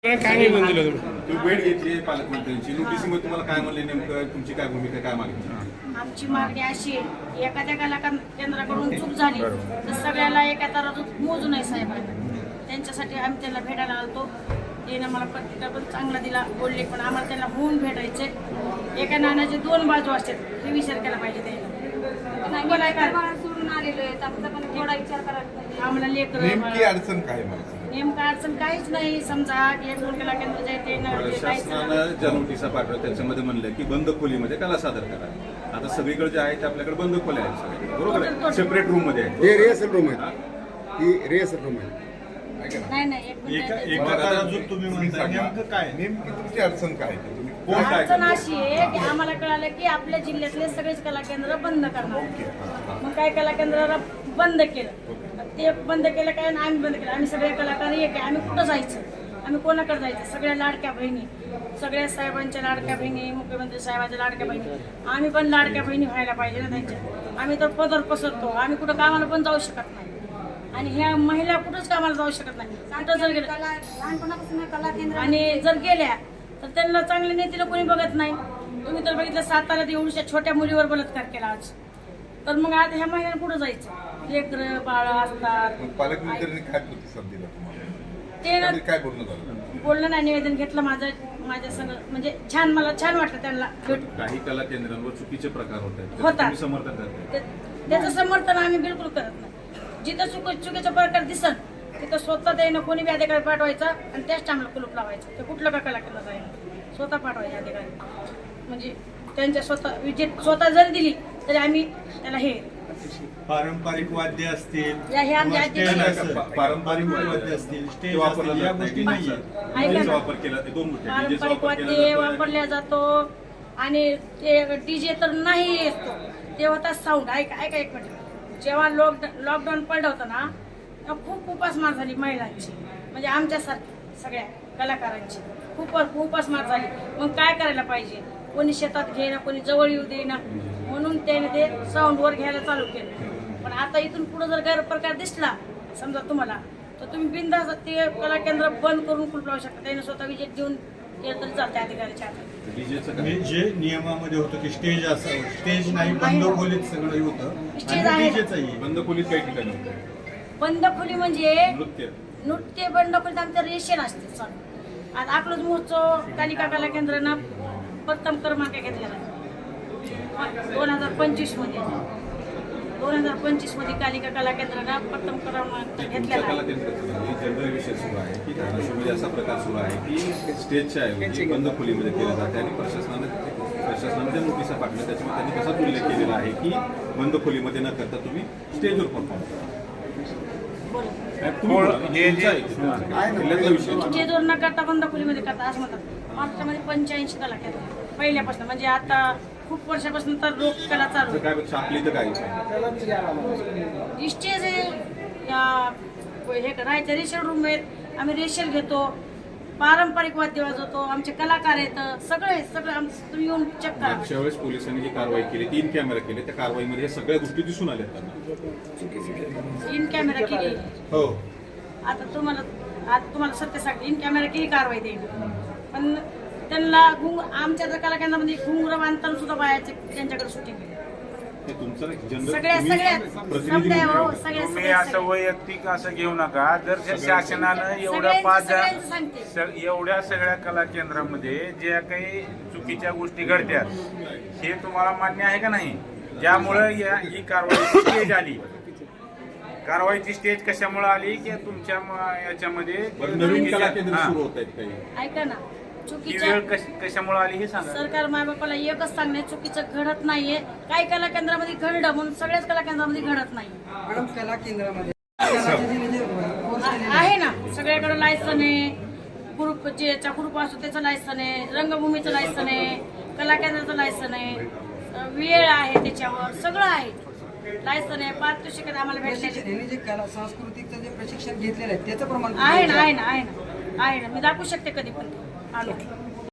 काय निवेदन दिलं तुम्ही? तुम्ही भेट घेतली पालकमंत्र्यांची, नोटीसमध्ये तुम्हाला काय म्हणले, नेमकं तुमची काय भूमिका, काय मागणी? आमची मागणी अशी आहे, एखाद्या कलाकार केंद्राकडून चूक झाली तर सगळ्याला एका तराजूत मोजू नये साहेबांना. त्यांच्यासाठी आम्ही त्यांना भेटायला आलतो. त्याने मला पत्रिका पण चांगला दिला, बोलले, पण आम्हाला त्यांना होऊन भेटायचे. एका नाण्याचे दोन बाजू असतात, हे विचार केला पाहिजे त्याला. सोडून आलेलो आहे, आमचा पण थोडा विचार करायला पाहिजे. आम्हाला लेकर नेमकी अडचण काय मला? नेमकं अडचण काहीच नाही. समजा एक दोन कला केंद्र जायचे शासनानं ज्या नोटिसा पाठवल्या त्याच्यामध्ये म्हणलं की बंद खोलीमध्ये कला सादर करा. आता सगळीकडे जे आहे ते आपल्याकडे बंद खोल्या आहेत सगळ्या, बरोबर आहे, सेपरेट रूम मध्ये आहे. हे रिहर्सल रूम आहे, ही रिहर्सल रूम आहे. नाही एक मिनिट. एका तराजूत तुम्ही म्हणताय, नेमकं काय? नेमकी तुमची अडचण काय? तुम्ही कोण काय अडचण अशी आहे की आम्हाला कळालं की आपल्या जिल्ह्यातले सगळेच कला केंद्र बंद करणार. मग काय कला केंद्राला बंद केलं, ते बंद केलं काय आणि आम्ही बंद केलं. आम्ही सगळे कलाकार एक आहे, आम्ही कुठं जायचं, आम्ही कोणाकडे जायचं? सगळ्या लाडक्या बहिणी, सगळ्या साहेबांच्या लाडक्या बहिणी, मुख्यमंत्री साहेबांच्या लाडक्या बहिणी, आम्ही पण लाडक्या बहिणी व्हायला पाहिजे ना त्यांच्या. आम्ही तर पदर पसरतो, आम्ही कुठं कामाला पण जाऊ शकत नाही आणि ह्या महिला कुठंच कामाला जाऊ शकत नाही. कुठं जर गेलं लहानपणापासून कला केंद्र आणि जर गेल्या तर त्यांना चांगले नेतीला कोणी बघत नाही. तुम्ही तर बघितलं साताऱ्यात एवढ्या छोट्या मुलीवर बलात्कार केला आज, तर मग आता ह्या महिन्यात कुठं जायचं? लेकरं बाळ असतात. पालकमंत्र्यांनी काय प्रतिसाद दिला तुम्हाला? ते ना काय बोलणं झालं? बोलणं नाही, निवेदन घेतलं माझ्या संग, म्हणजे छान, मला छान वाटलं त्यांना भेटून. काही कला केंद्रांवर चुकीचे प्रकार होत आहेत, होतात. तुम्ही समर्थन करताय? त्याचं समर्थन आम्ही बिलकुल करत नाही. जिथं चुकीचा प्रकार दिसत तिथं स्वतः त्यानं कोणी बी अधिकारी पाठवायचा आणि त्याच टाइमला कुलूप लावायचं. ते कुठलं का कला केलं जाईल, स्वतः पाठवायचे अधिकारी. म्हणजे त्यांच्या स्वतः जरी दिली तरी आम्ही त्याला हे पारंपरिक वाद्य असतील, हे आमचे स्टेज अध्यक्ष असेल, पारंपरिक वाद्य असतील, स्टेज वापरला असतील, या जात गोष्टी नाही. नाहीये. ऐका ना. वापर केला, ते दोन गोष्टी आहेत. डीजेचा पारंपरिक वापर केला वाद्य जातो आणि वापरला जातो आणि ते डीजे तर नाही येतो, ते होता साऊंड. ऐका एक मिनिट. जेव्हा लॉकडाऊन पडलं होतं ना, तेव्हा खूप उपासमार झाली महिलांची, म्हणजे आमच्यासारख्या सगळ्या कलाकारांची खूप उपासमार झाली. मग काय करायला पाहिजे? कोणी शेतात घेणं, कोणी जवळ येऊ देईना, म्हणून त्याने ते साऊंडवर घ्यायला चालू केलं. पण आता इथून पुढे जर गैरप्रकार दिसला समजा तुम्हाला, तर तुम्ही बिनधास्त ते कला केंद्र बंद करून कुलूप लावू शकता. त्याने स्वतः विजेत देऊन केलं तरी चालते अधिकाऱ्याच्या हातात. डीजेचं आणि काय? जे नियमामध्ये होतं की स्टेज असावं, स्टेज नाही, बंद खोलीत सगळं होतं. स्टेज आहे. डीजेचंही बंद खोलीत काही ठिकाणी होतं. बंद खोली म्हणजे नृत्य बंद खोलीत आमचं रेशन असते चालू. आता अकलूज महोत्सव कालिका कला केंद्रानं प्रथम क्रमांक घेतलेला आहे 2025 मध्ये. 2025 मध्ये कालिका कला केंद्रानं प्रथम क्रमांक घेतलेला आहे. जनरल विषय सुरू आहे की धाराशिवमध्ये असा प्रकार सुरू आहे की स्टेजच्या ऐवजी बंद खोलीमध्ये केलं जाते आणि प्रशासनामध्ये नोटिसा पाठवल्या, त्याच्यामध्ये त्यांनी तसाच उल्लेख केलेला आहे की बंद खोलीमध्ये न करता तुम्ही स्टेजवर परफॉर्म करा. स्टेजवर न करता बंद खोलीमध्ये करता असं म्हणतात. महाराष्ट्रामध्ये 85 कला केंद्र पहिल्यापासून, म्हणजे आता खूप वर्षापासून तर लोक कला चालू. काय छापली तर काय स्टेज आहे, हे राहायचं रेशल रूम आहेत, आम्ही रेशल घेतो, पारंपरिक वाद्य वाजवतो, आमचे कलाकार आहेत, सगळं आमचं तुम्ही येऊन चेक करा. मागच्या वेळेस पोलिसांनी जी कारवाई केली, 3 कॅमेरा केले, त्या कारवाईमध्ये या सगळ्या गोष्टी दिसून आल्या त्यांना. 3 कॅमेरा केली. हो. आता तुम्हाला सत्य सांगते, 3 कॅमेरा केली कारवाई देईल, पण त्यांना आमच्या जर कला केंद्रामध्ये घुंगरं बांधताना सुद्धा बायाचे त्यांच्याकडे शूटिंग केली. हे तुमचं सगळ्या प्रतिनिधी तुम्ही असं वैयक्तिक असं घेऊ नका. जर शासनानं एवढ्या सगळ्या कला केंद्रामध्ये ज्या काही चुकीच्या गोष्टी घडत्यात हे तुम्हाला मान्य आहे का नाही? ज्यामुळे ही कारवाईची स्टेज आली. कारवाईची स्टेज कशामुळे आली की तुमच्या याच्यामध्ये नवीन कला केंद्र सुरू होत आहेत काही. ऐका ना, ही चुकीच्या वेळ कशामुळे आली हे सांगा. सरकार मायबापाला एकच सांगणे, चुकीचं घडत नाहीये. काही कला केंद्रामध्ये घडलं म्हणून सगळ्याच कला केंद्रामध्ये घडत नाही. मॅडम कला केंद्रामध्ये आहे ना, सगळ्याकडे लायसन आहे, ग्रुप ग्रुप असतो त्याचं लायसन आहे, रंगभूमीचं लायसन आहे, कला केंद्राचं लायसन आहे, वेळ आहे, त्याच्यावर सगळं आहे, लायसन आहे, पारितोषिक आम्हाला भेटले. जे कला सांस्कृतिकचं जे प्रशिक्षण घेतलेलं आहे त्याचं प्रमाण आहे ना, मी दाखवू शकते कधी पण आलो.